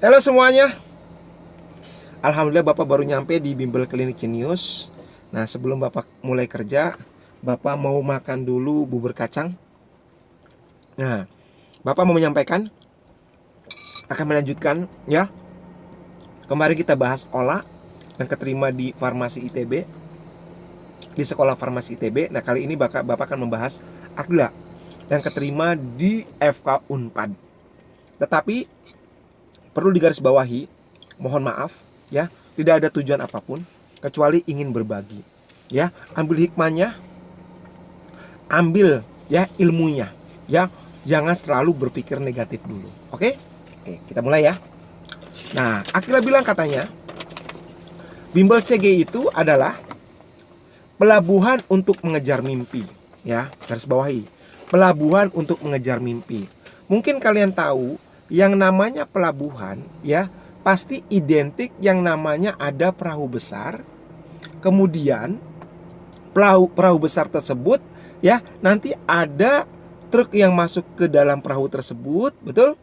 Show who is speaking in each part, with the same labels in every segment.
Speaker 1: Halo semuanya. Alhamdulillah Bapak baru nyampe di Bimbel Klinik Genius. Nah, sebelum Bapak mulai kerja, Bapak mau makan dulu bubur kacang. Nah, Bapak mau menyampaikan, akan melanjutkan ya. Kemarin kita bahas olah yang keterima di Farmasi ITB, di Sekolah Farmasi ITB. Nah, kali ini Bapak akan membahas akla yang keterima di FK Unpad. Tetapi perlu digarisbawahi, mohon maaf ya, tidak ada tujuan apapun kecuali ingin berbagi. Ya, ambil hikmahnya, ambil ya ilmunya. Ya, jangan selalu berpikir negatif dulu. Oke? Oke, kita mulai ya. Nah, Akila bilang katanya, Bimbel CG itu adalah pelabuhan untuk mengejar mimpi. Ya, garis bawahi. Pelabuhan untuk mengejar mimpi. Mungkin kalian tahu yang namanya pelabuhan ya pasti identik yang namanya ada perahu besar. Kemudian perahu besar tersebut ya nanti ada truk yang masuk ke dalam perahu tersebut, betul?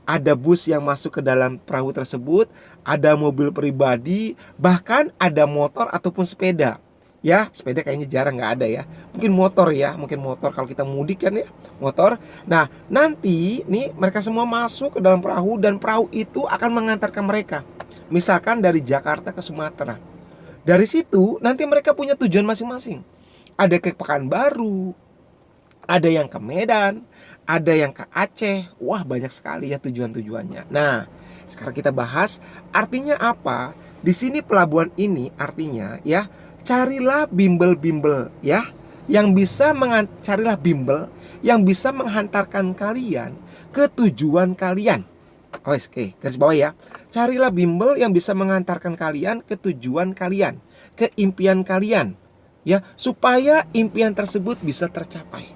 Speaker 1: Ada bus yang masuk ke dalam perahu tersebut, ada mobil pribadi, bahkan ada motor ataupun sepeda. Ya, sepeda kayaknya jarang nggak ada ya. Mungkin motor ya, mungkin motor kalau kita mudik kan ya, motor. Nah, nanti nih mereka semua masuk ke dalam perahu dan perahu itu akan mengantarkan mereka. Misalkan dari Jakarta ke Sumatera. Dari situ nanti mereka punya tujuan masing-masing. Ada ke Pekanbaru, ada yang ke Medan, ada yang ke Aceh. Wah, banyak sekali ya tujuan-tujuannya. Nah, sekarang kita bahas artinya apa. Di sini pelabuhan ini artinya ya, carilah bimbel-bimbel ya carilah bimbel yang bisa menghantarkan kalian ke tujuan kalian. Oke, garis bawah ya. Carilah bimbel yang bisa mengantarkan kalian ke tujuan kalian, ke impian kalian. Ya, supaya impian tersebut bisa tercapai.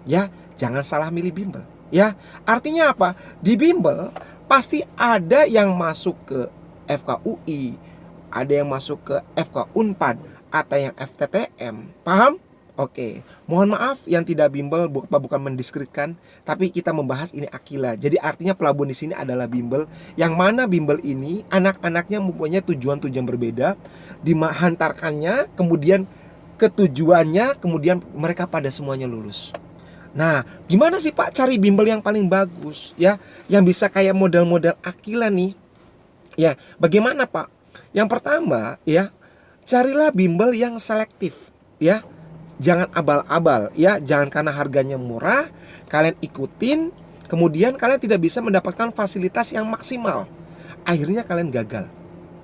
Speaker 1: Ya, jangan salah milih bimbel. Ya, artinya apa? Di bimbel pasti ada yang masuk ke FK UI, ada yang masuk ke FK Unpad, atau yang FTTM. Paham? Oke, mohon maaf yang tidak bimbel, bukan mendiskreditkan, tapi kita membahas ini akila. Jadi artinya pelabuhan di sini adalah bimbel, yang mana bimbel ini anak-anaknya mempunyai tujuan-tujuan berbeda, dihantarkannya, kemudian ketujuannya, kemudian mereka pada semuanya lulus. Nah, gimana sih Pak cari bimbel yang paling bagus ya, yang bisa kayak model-model Akila nih? Ya, bagaimana Pak? Yang pertama ya, carilah bimbel yang selektif ya. Jangan abal-abal ya, jangan karena harganya murah kalian ikutin, kemudian kalian tidak bisa mendapatkan fasilitas yang maksimal. Akhirnya kalian gagal.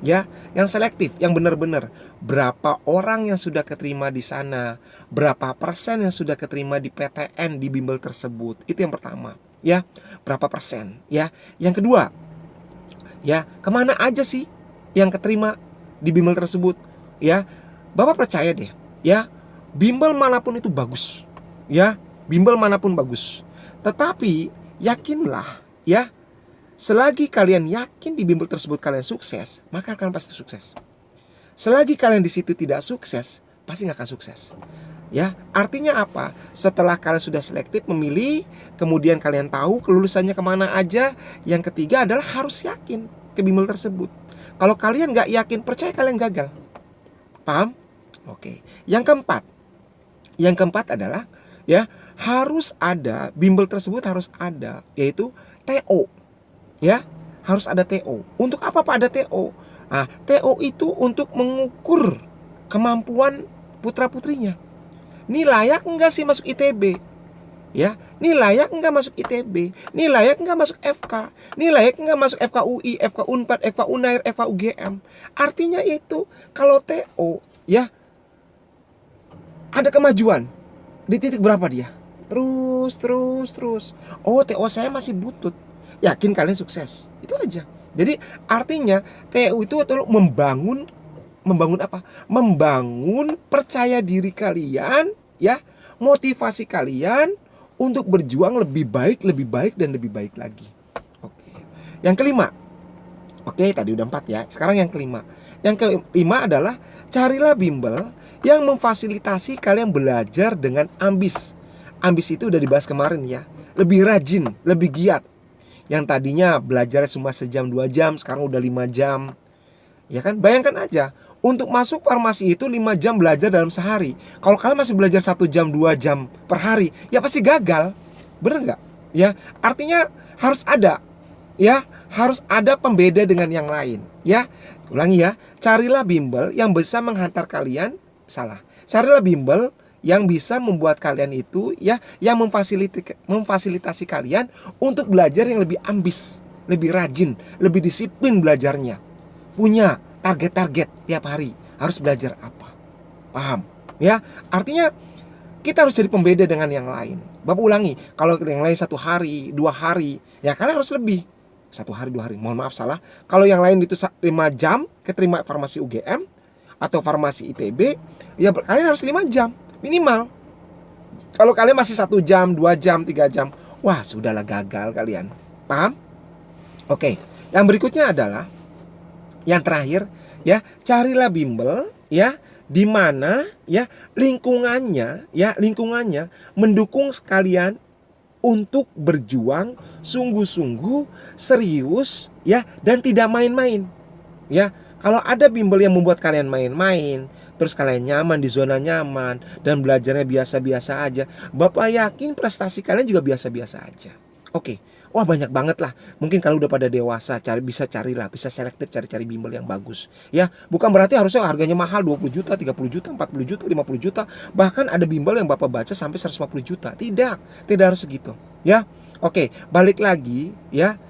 Speaker 1: Ya, yang selektif, yang benar-benar berapa orang yang sudah keterima di sana, berapa persen yang sudah keterima di PTN di bimbel tersebut. Itu yang pertama, ya. Berapa persen, ya. Yang kedua, ya, kemana aja sih yang keterima di bimbel tersebut, ya. Bapak percaya deh, ya. Bimbel manapun itu bagus, ya. Bimbel manapun bagus. Tetapi yakinlah, ya. Selagi kalian yakin di bimbel tersebut kalian sukses, maka kalian pasti sukses. Selagi kalian di situ tidak sukses, pasti nggak akan sukses. Ya, artinya apa? Setelah kalian sudah selektif memilih, kemudian kalian tahu kelulusannya kemana aja. Yang ketiga adalah harus yakin ke bimbel tersebut. Kalau kalian nggak yakin, percaya kalian gagal. Paham? Oke. Yang keempat adalah ya harus ada, bimbel tersebut harus ada, yaitu TO. Ya, harus ada TO. Untuk apa Pak ada TO? Nah, TO itu untuk mengukur kemampuan putra-putrinya. Ini layak enggak sih masuk ITB? Ya, ini layak enggak masuk ITB? Ini layak enggak masuk FK? Ini layak enggak masuk FK UI, FK Unpad, FK Unair, FK UGM? Artinya itu kalau TO ya ada kemajuan di titik berapa dia? Terus. Oh, TO saya masih butut. Yakin kalian sukses. Itu aja. Jadi artinya TO itu adalah membangun apa? Membangun percaya diri kalian, ya, motivasi kalian untuk berjuang lebih baik dan lebih baik lagi. Oke. Yang kelima. Oke, tadi udah 4 ya. Sekarang yang kelima. Yang kelima adalah carilah bimbel yang memfasilitasi kalian belajar dengan ambis. Ambis itu udah dibahas kemarin ya. Lebih rajin, lebih giat. Yang tadinya belajar cuma sejam 2 jam, sekarang udah 5 jam. Ya kan? Bayangkan aja, untuk masuk farmasi itu 5 jam belajar dalam sehari. Kalau kalian masih belajar 1 jam 2 jam per hari, ya pasti gagal. Bener nggak? Ya, artinya harus ada, ya, harus ada pembeda dengan yang lain. Ya, ulangi ya, carilah bimbel yang bisa menghantar kalian, carilah bimbel yang bisa membuat kalian itu, ya, yang memfasilitasi kalian untuk belajar yang lebih ambis, lebih rajin, lebih disiplin belajarnya. Punya target-target tiap hari harus belajar apa. Paham? Ya, artinya kita harus jadi pembeda dengan yang lain. Bapak ulangi, kalau yang lain 1 hari, 2 hari, ya kalian harus lebih. 1 hari, 2 hari, mohon maaf salah. Kalau yang lain itu 5 jam keterima farmasi UGM atau farmasi ITB, ya kalian harus 5 jam minimal. Kalau kalian masih 1 jam, 2 jam, 3 jam, wah sudahlah, gagal kalian. Paham? Oke, yang berikutnya adalah yang terakhir, ya, carilah bimbel, ya, di mana, ya, lingkungannya mendukung sekalian untuk berjuang sungguh-sungguh, serius, ya, dan tidak main-main. Ya, kalau ada bimbel yang membuat kalian main-main, terus kalian nyaman di zona nyaman dan belajarnya biasa-biasa aja, Bapak yakin prestasi kalian juga biasa-biasa aja. Oke. Wah, banyak banget lah. Mungkin kalau udah pada dewasa bisa selektif cari-cari bimbel yang bagus. Ya, bukan berarti harusnya harganya mahal 20 juta, 30 juta, 40 juta, 50 juta. Bahkan ada bimbel yang Bapak baca sampai 150 juta. Tidak harus segitu. Ya. Oke, balik lagi ya.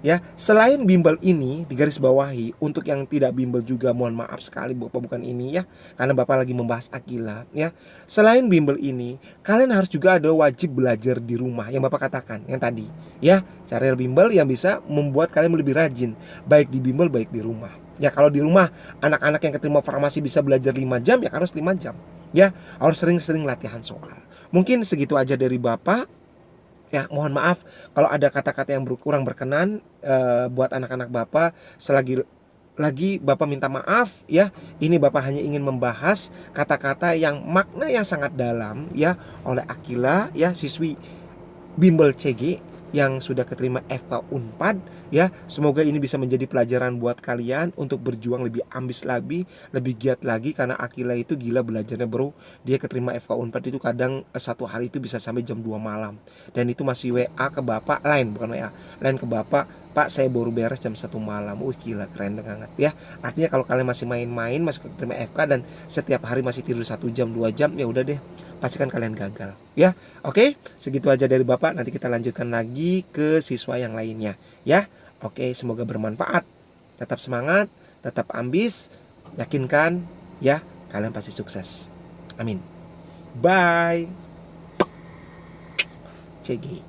Speaker 1: Ya, selain bimbel ini digarisbawahi, untuk yang tidak bimbel juga mohon maaf sekali Bapak bukan ini ya, karena Bapak lagi membahas akilah ya. Selain bimbel ini, kalian harus juga ada wajib belajar di rumah yang Bapak katakan yang tadi ya. Cari bimbel yang bisa membuat kalian lebih rajin, baik di bimbel baik di rumah. Ya, kalau di rumah anak-anak yang keterima farmasi bisa belajar 5 jam, ya harus 5 jam. Ya, harus sering-sering latihan soal. Mungkin segitu aja dari Bapak. Ya, mohon maaf kalau ada kata-kata yang kurang berkenan buat anak-anak Bapak. Selagi lagi Bapak minta maaf ya. Ini Bapak hanya ingin membahas kata-kata yang makna yang sangat dalam ya oleh Akila ya, siswi bimbel CG yang sudah keterima FK Unpad ya. Semoga ini bisa menjadi pelajaran buat kalian untuk berjuang lebih ambis lagi, lebih giat lagi, karena Akila itu gila belajarnya bro. Dia keterima FK Unpad itu kadang 1 hari itu bisa sampai jam 2 malam. Dan itu masih WA ke Bapak, lain ke Bapak, Pak saya baru beres jam 1 malam. Gila, keren banget ya. Artinya kalau kalian masih main-main, masih keterima FK dan setiap hari masih tidur 1 jam 2 jam, ya udah deh, pastikan kalian gagal ya. Oke, segitu aja dari Bapak. Nanti kita lanjutkan lagi ke siswa yang lainnya ya. Oke, semoga bermanfaat. Tetap semangat, tetap ambis, yakinkan ya, kalian pasti sukses. Amin. Bye. CG.